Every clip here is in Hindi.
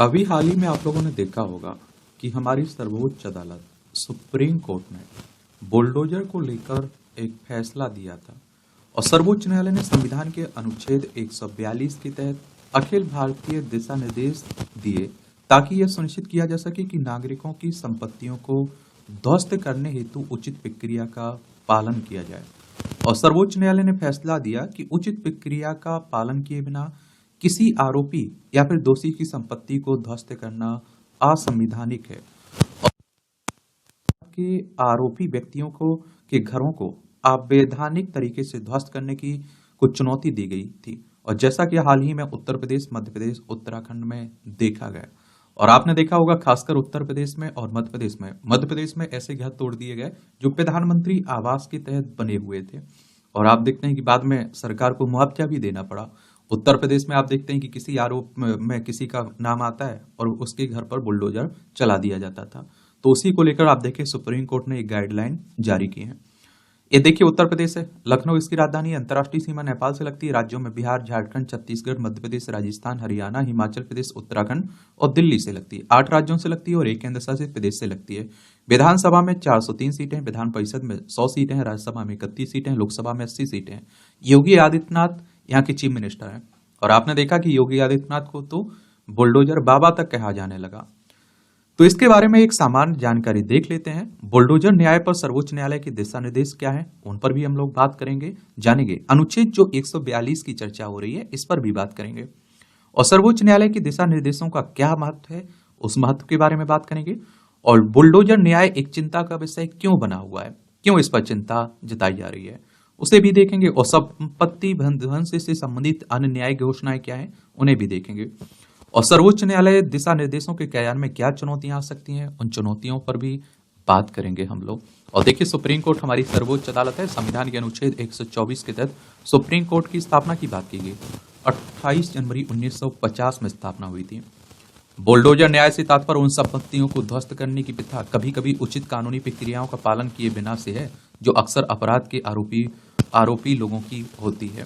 अभी हाल ही में आप लोगों ने देखा होगा कि हमारी सर्वोच्च अदालत सुप्रीम कोर्ट ने बुलडोजर को लेकर एक फैसला दिया था और सर्वोच्च न्यायालय ने संविधान के अनुच्छेद 142 के तहत अखिल भारतीय दिशा निर्देश दिए ताकि यह सुनिश्चित किया जा सके कि नागरिकों की संपत्तियों को ध्वस्त करने हेतु उचित प्रक्रिया का पालन किया जाए। और सर्वोच्च न्यायालय ने फैसला दिया कि उचित प्रक्रिया का पालन किए बिना किसी आरोपी या फिर दोषी की संपत्ति को ध्वस्त करना असंवैधानिक है। के आरोपी व्यक्तियों को के घरों को अवैधानिक तरीके से ध्वस्त करने की कुछ चुनौती दी गई थी और जैसा कि हाल ही में उत्तर प्रदेश, मध्य प्रदेश, उत्तराखंड में देखा गया और आपने देखा होगा खासकर उत्तर प्रदेश में और मध्य प्रदेश में ऐसे घर तोड़ दिए गए जो प्रधानमंत्री आवास के तहत बने हुए थे और आप देखते हैं कि बाद में सरकार को मुआवजा भी देना पड़ा। उत्तर प्रदेश में आप देखते हैं कि किसी आरोप में किसी का नाम आता है और उसके घर पर बुलडोजर चला दिया जाता था। तो उसी को लेकर आप देखें सुप्रीम कोर्ट ने एक गाइडलाइन जारी की है। ये देखिए उत्तर प्रदेश है, लखनऊ इसकी राजधानी है, अंतर्राष्ट्रीय सीमा नेपाल से लगती है। राज्यों में बिहार, झारखंड, छत्तीसगढ़, मध्य प्रदेश, राजस्थान, हरियाणा, हिमाचल प्रदेश, उत्तराखंड और दिल्ली से लगती है। 8 राज्यों से लगती है और 1 केंद्र शासित प्रदेश से लगती है। विधानसभा में 403 सीटें, विधान परिषद में 100 सीटें हैं, राज्यसभा में 31 सीटें, लोकसभा में 80 सीटें हैं। योगी आदित्यनाथ यहाँ के चीफ मिनिस्टर हैं और आपने देखा कि योगी आदित्यनाथ को तो बुलडोजर बाबा तक कहा जाने लगा। तो इसके बारे में एक सामान्य जानकारी देख लेते हैं। बुलडोजर न्याय पर सर्वोच्च न्यायालय के दिशा निर्देश क्या है, उन पर भी हम लोग बात करेंगे, जानेंगे। अनुच्छेद जो 142 की चर्चा हो रही है इस पर भी बात करेंगे और सर्वोच्च न्यायालय के दिशा निर्देशों का क्या महत्व है उस महत्व के बारे में बात करेंगे। और बुलडोजर न्याय एक चिंता का विषय क्यों बना हुआ है, क्यों इस पर चिंता जताई जा रही है, उसे भी देखेंगे। और संपत्ति ध्वंस से संबंधित अन्य न्यायिक घोषणाएं क्या है उन्हें भी देखेंगे। और सर्वोच्च न्यायालय दिशा निर्देशों के क्रियान्वयन में क्या चुनौतियां आ सकती हैं उन चुनौतियों पर भी बात करेंगे हम लोग। और देखिए सुप्रीम कोर्ट हमारी सर्वोच्च अदालत है। संविधान के अनुच्छेद 124 के तहत सुप्रीम कोर्ट की स्थापना की बात की गई। 28 जनवरी 1950 में स्थापना हुई थी। बुलडोजर न्याय से तात्पर्य उन संपत्तियों को ध्वस्त करने की प्रथा कभी कभी उचित कानूनी प्रक्रियाओं का पालन किए बिना से है जो अक्सर अपराध के आरोपी लोगों की होती है।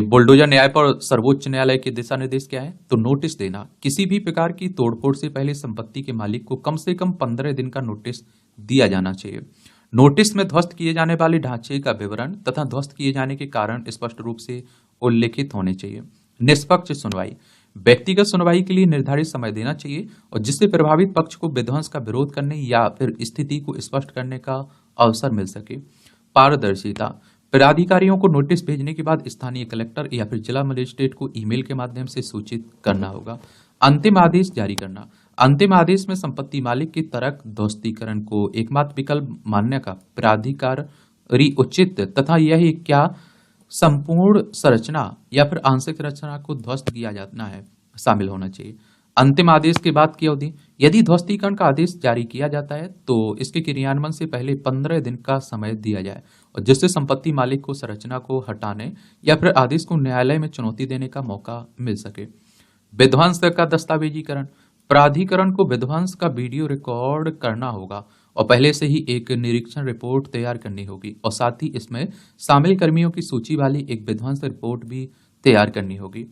बुलडोजर न्याय पर सर्वोच्च न्यायालय के दिशा निर्देश क्या है, तो नोटिस देना। किसी भी प्रकार की तोड़फोड़ से पहले संपत्ति के मालिक को कम से कम 15 दिन का नोटिस दिया जाना चाहिए। नोटिस में ध्वस्त किए जाने वाले ढांचे का विवरण तथा ध्वस्त किए जाने के कारण स्पष्ट रूप से उल्लेखित होने चाहिए। निष्पक्ष सुनवाई, व्यक्तिगत सुनवाई के लिए निर्धारित समय देना चाहिए और जिससे प्रभावित पक्ष को विध्वंस का विरोध करने या फिर स्थिति को स्पष्ट करने का अवसर मिल सके। पारदर्शिता, पदाधिकारियों को नोटिस भेजने के बाद स्थानीय कलेक्टर या फिर जिला मजिस्ट्रेट को ईमेल के माध्यम से सूचित करना होगा। अंतिम आदेश जारी करना, अंतिम आदेश में संपत्ति मालिक की तर्क ध्वस्तीकरण को एकमात्र विकल्प मानने का प्राधिकारी उचित तथा यह क्या संपूर्ण संरचना या फिर आंशिक संरचना को ध्वस्त किया जाना है शामिल होना चाहिए। अंतिम आदेश के बाद की अवधि, यदि ध्वस्तीकरण का आदेश जारी किया जाता है तो इसके क्रियान्वयन से पहले 15 दिन का समय दिया जाए और जिससे संपत्ति मालिक को संरचना को हटाने या फिर आदेश को न्यायालय में चुनौती देने का मौका मिल सके। विध्वंस का दस्तावेजीकरण, प्राधिकरण को विध्वंस का वीडियो रिकॉर्ड करना होगा और पहले से ही एक निरीक्षण रिपोर्ट तैयार करनी होगी और साथ ही इसमें शामिल कर्मियों की सूची वाली एक विध्वंस रिपोर्ट भी तैयार करनी होगी।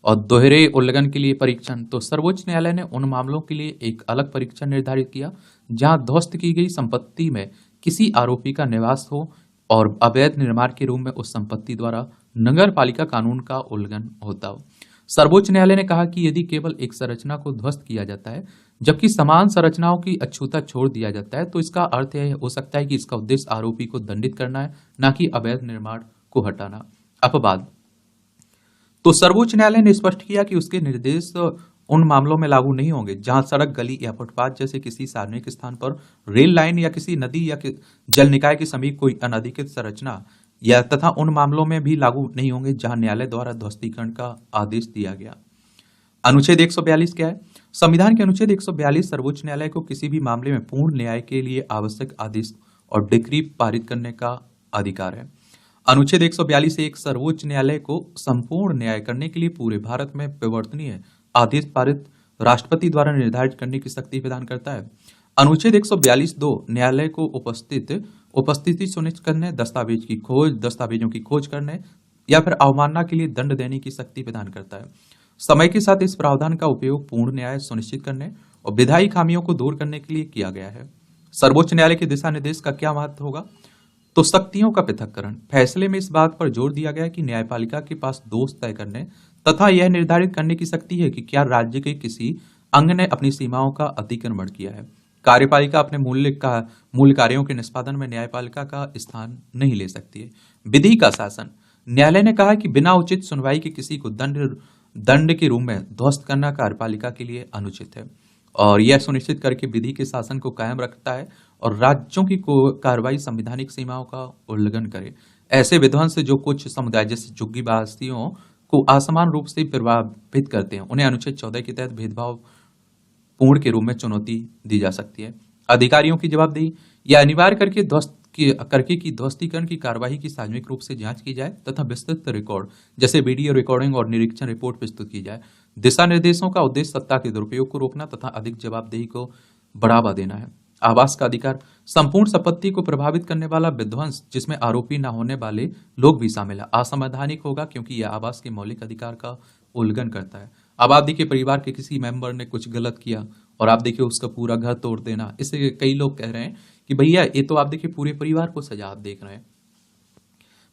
और दोहरे उल्लंघन के लिए परीक्षण, तो सर्वोच्च न्यायालय ने उन मामलों के लिए एक अलग परीक्षण निर्धारित किया जहां ध्वस्त की गई संपत्ति में किसी आरोपी का निवास हो और अवैध निर्माण के रूप में उस संपत्ति द्वारा नगर पालिका कानून का उल्लंघन होता हो। सर्वोच्च न्यायालय ने कहा कि यदि केवल एक संरचना को ध्वस्त किया जाता है जबकि समान संरचनाओं की अछूता छोड़ दिया जाता है तो इसका अर्थ यह हो सकता है कि इसका उद्देश्य आरोपी को दंडित करना है, न कि अवैध निर्माण को हटाना। अपवाद, तो सर्वोच्च न्यायालय ने स्पष्ट किया कि उसके निर्देश उन मामलों में लागू नहीं होंगे जहां सड़क, गली या फुटपाथ जैसे किसी सार्वजनिक स्थान पर, रेल लाइन या किसी नदी या जल निकाय के समीप कोई अनधिकृत संरचना या तथा उन मामलों में भी लागू नहीं होंगे जहां न्यायालय द्वारा ध्वस्तीकरण का आदेश दिया गया। अनुच्छेद 142 क्या है? संविधान के अनुच्छेद 142 सर्वोच्च न्यायालय को किसी भी मामले में पूर्ण न्याय के लिए आवश्यक आदेश और डिक्री पारित करने का अधिकार है। अनुच्छेद 142 एक सर्वोच्च न्यायालय को संपूर्ण न्याय करने के लिए पूरे भारत में परिवर्तनीय आदेश पारित राष्ट्रपति द्वारा निर्धारित करने की शक्ति प्रदान करता है। अनुच्छेद 142(2) न्यायालय को उपस्थिति सुनिश्चित करने, दस्तावेजों की खोज करने या फिर अवमानना के लिए दंड देने की शक्ति प्रदान करता है। समय के साथ इस प्रावधान का उपयोग पूर्ण न्याय सुनिश्चित करने और विधायी खामियों को दूर करने के लिए किया गया है। सर्वोच्च न्यायालय के दिशा निर्देश का क्या महत्व होगा? तो शक्तियों का पृथक्करण। फैसले में इस बात पर जोर दिया गया कि न्यायपालिका के पास दोष तय करने तथा यह निर्धारित करने की शक्ति है कि क्या राज्य के किसी अंग ने अपनी सीमाओं का अतिक्रमण किया है। कार्यपालिका अपने मूल कार्यों के निष्पादन में न्यायपालिका का स्थान नहीं ले सकती है। विधि का शासन। न्यायालय ने कहा कि बिना उचित सुनवाई के किसी को दंड के रूप में ध्वस्त करना कार्यपालिका के लिए अनुचित है और यह सुनिश्चित करके विधि के शासन को कायम रखता है और राज्यों की कार्रवाई संवैधानिक सीमाओं का उल्लंघन करे। ऐसे विध्वंस जो कुछ समुदाय जैसे झुग्गीवासियों को असमान रूप से प्रभावित करते हैं, उन्हें अनुच्छेद 14 के तहत भेदभाव पूर्ण के रूप में चुनौती दी जा सकती है। अधिकारियों की जवाबदेही। यह अनिवार्य करके की ध्वस्तीकरण की कार्यवाही की सार्वजनिक रूप से जांच की जाए तथा विस्तृत रिकॉर्ड जैसे वीडियो रिकॉर्डिंग और निरीक्षण रिपोर्ट प्रस्तुत की जाए। दिशा निर्देशों का उद्देश्य सत्ता के दुरुपयोग को रोकना तथा अधिक जवाबदेही को बढ़ावा देना है। आवास का अधिकार। संपूर्ण संपत्ति को प्रभावित करने वाला विध्वंस जिसमें आरोपी न होने वाले लोग भी शामिल है असंवैधानिक होगा क्योंकि यह आवास के मौलिक अधिकार का उल्लंघन करता है। अब आप देखिए परिवार के किसी मेंबर ने कुछ गलत किया और आप देखिए उसका पूरा घर तोड़ देना, इससे कई लोग कह रहे हैं कि भैया ये तो आप देखिए पूरे परिवार को सजा आप देख रहे हैं।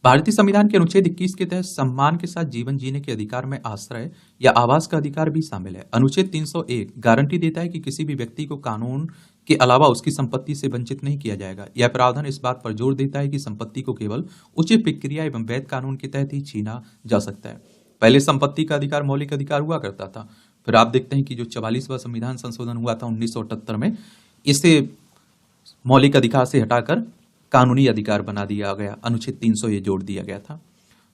भारतीय संविधान के अनुच्छेद 21 के तहत सम्मान के साथ जीवन जीने के अधिकार में आश्रय या आवास का अधिकार भी शामिल है। अनुच्छेद 301 गारंटी देता है कि किसी भी व्यक्ति को कानून के अलावा उसकी संपत्ति से वंचित नहीं किया जाएगा। यह प्रावधान इस बात पर जोर देता है कि संपत्ति को केवल उचित प्रक्रिया एवं वैध कानून के तहत ही छीना जा सकता है। पहले संपत्ति का अधिकार मौलिक अधिकार हुआ करता था, फिर आप देखते हैं कि जो 44वां संविधान संशोधन हुआ था 1978 में, इसे मौलिक अधिकार से हटाकर कानूनी अधिकार बना दिया गया। अनुच्छेद 300 ये जोड़ दिया गया था।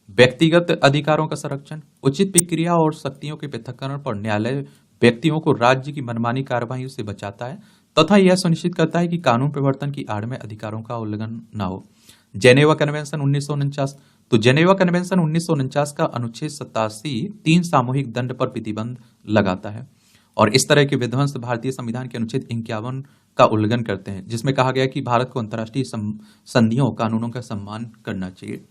व्यक्तिगत अधिकारों का संरक्षण। उचित प्रक्रिया और शक्तियों के पृथक्करण पर न्यायालय व्यक्तियों को राज्य की मनमानी कार्रवाई से बचाता है तथा यह सुनिश्चित करता है कि कानून प्रवर्तन की आड़ में अधिकारों का उल्लंघन न हो। Geneva convention 1949। तो जेनेवा कन्वेंशन 1949 का अनुच्छेद 87 3 सामूहिक दंड पर प्रतिबंध लगाता है और इस तरह के विध्वंस भारतीय संविधान के अनुच्छेद 51 का उल्लंघन करते हैं, जिसमें कहा गया कि भारत को अंतर्राष्ट्रीय संधियों कानूनों का सम्मान करना चाहिए।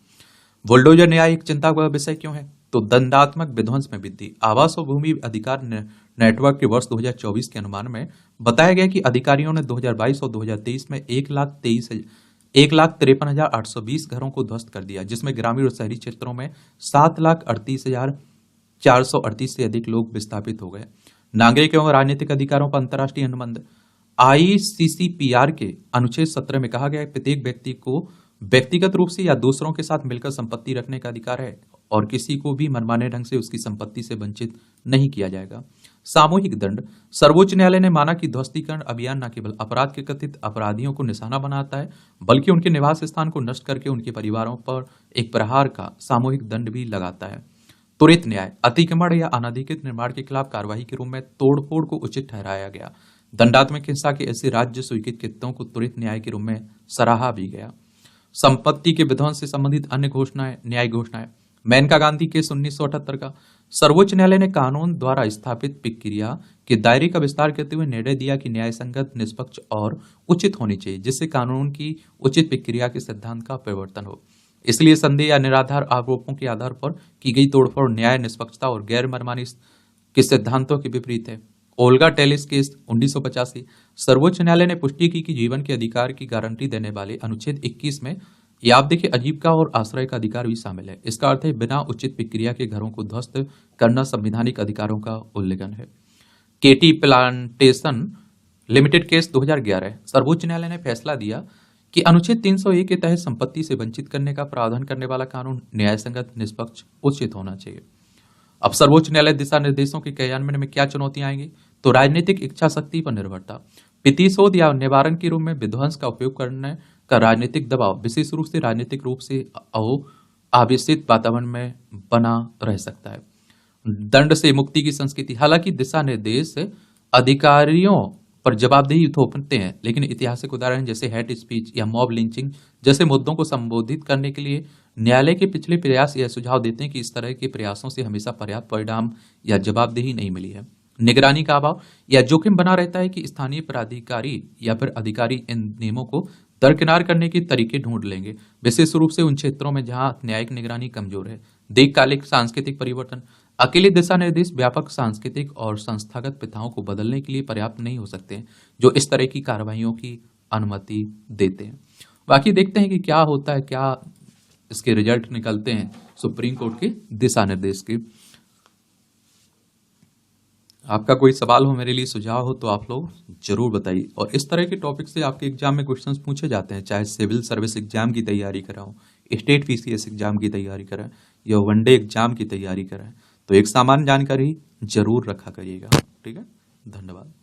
बुलडोजर न्याय एक चिंता का विषय क्यों है? तो दंडात्मक विध्वंस में वृद्धि। आवास और भूमि अधिकार नेटवर्क के वर्ष 2024 के अनुमान में बताया गया कि अधिकारियों ने 2022 और 2023 में 1,53,820 घरों को ध्वस्त कर दिया, जिसमें ग्रामीण और शहरी क्षेत्रों में 7,38,438 से अधिक लोग विस्थापित हो गए। नागरिक एवं राजनीतिक अधिकारों पर अंतर्राष्ट्रीय अनुबंध। ICCPR के अनुच्छेद 17 में कहा गया है प्रत्येक व्यक्ति को व्यक्तिगत रूप से या दूसरों के साथ मिलकर संपत्ति रखने का अधिकार है और किसी को भी मनमाने ढंग से उसकी संपत्ति से वंचित नहीं किया जाएगा। सामूहिक दंड। सर्वोच्च न्यायालय ने माना कि ध्वस्तीकरण अभियान न केवल अपराध के कथित अपराधियों को निशाना बनाता है बल्कि उनके निवास स्थान को नष्ट करके उनके परिवारों पर एक प्रहार का सामूहिक दंड भी लगाता है। त्वरित न्याय। अतिक्रमण या अनधिकृत निर्माण के खिलाफ कार्रवाई के रूप में तोड़फोड़ को उचित ठहराया गया। दंडात्मक हिंसा के ऐसे राज्य स्वीकृत कृत्यों को त्वरित न्याय के रूप में सराहा भी गया। संपत्ति के विध्वंस से संबंधित अन्य घोषणाएं, न्यायिक घोषणाएं। मेनका गांधी केस 1978 का। सर्वोच्च न्यायालय ने कानून द्वारा स्थापित प्रक्रिया के दायरे का विस्तार करते हुए निर्णय दिया कि न्याय संगत, निष्पक्ष और उचित होनी चाहिए, जिससे कानून की उचित प्रक्रिया के सिद्धांत का परिवर्तन हो। इसलिए संदेह या निराधार आरोपों के आधार पर की गई तोड़फोड़ न्याय, निष्पक्षता और गैर मनमानी के सिद्धांतों के विपरीत है। Olga Tellis case 1985। सर्वोच्च न्यायालय ने पुष्टि की कि जीवन के अधिकार की गारंटी देने वाले अनुच्छेद 21 में या आप देखिए आजीविका और आश्रय का अधिकार भी शामिल है। इसका अर्थ है बिना उचित प्रक्रिया के घरों को ध्वस्त करना संवैधानिक अधिकारों का उल्लंघन है। केटी प्लांटेशन लिमिटेड केस 2011। सर्वोच्च न्यायालय ने फैसला दिया कि अनुच्छेद 301 के तहत संपत्ति से वंचित करने का प्रावधान करने वाला कानून न्याय संगत, निष्पक्ष, उचित होना चाहिए। अब सर्वोच्च न्यायालय दिशा निर्देशों के क्रियान्वयन में क्या चुनौतियां आएंगी? तो राजनीतिक इच्छा शक्ति पर निर्भरता। प्रतिशोध या निवारण के रूप में विध्वंस का उपयोग करने का राजनीतिक दबाव विशेष रूप से राजनीतिक रूप से आवेशित वातावरण में बना रह सकता है। दंड से मुक्ति की संस्कृति। हालांकि दिशा निर्देश अधिकारियों पर जवाबदेही थोपते हैं, लेकिन ऐतिहासिक उदाहरण जैसे हेट स्पीच या मॉब लिंचिंग जैसे मुद्दों को संबोधित करने के लिए न्यायालय के पिछले प्रयास यह सुझाव देते हैं कि इस तरह के प्रयासों से हमेशा पर्याप्त परिणाम या जवाबदेही नहीं मिली है। निगरानी का अभाव या जोखिम बना रहता है कि स्थानीय प्राधिकारी या फिर अधिकारी इन नियमों को दरकिनार करने के तरीके ढूंढ लेंगे, विशेष रूप से उन क्षेत्रों में जहां न्यायिक निगरानी कमजोर है। दीर्घकालिक सांस्कृतिक परिवर्तन। अकेले दिशा निर्देश व्यापक सांस्कृतिक और संस्थागत प्रथाओं को बदलने के लिए पर्याप्त नहीं हो सकते हैं, जो इस तरह की कार्रवाइयों की अनुमति देते हैं। बाकी देखते हैं कि क्या होता है, क्या इसके रिजल्ट निकलते हैं सुप्रीम कोर्ट के दिशा निर्देश के। आपका कोई सवाल हो, मेरे लिए सुझाव हो, तो आप लोग जरूर बताइए। और इस तरह के टॉपिक से आपके एग्जाम में क्वेश्चंस पूछे जाते हैं, चाहे सिविल सर्विस एग्जाम की तैयारी कराओ, स्टेट पीसीएस एग्जाम की तैयारी करें या वनडे एग्जाम की तैयारी करें, तो एक सामान्य जानकारी जरूर रखा करिएगा। ठीक है, धन्यवाद।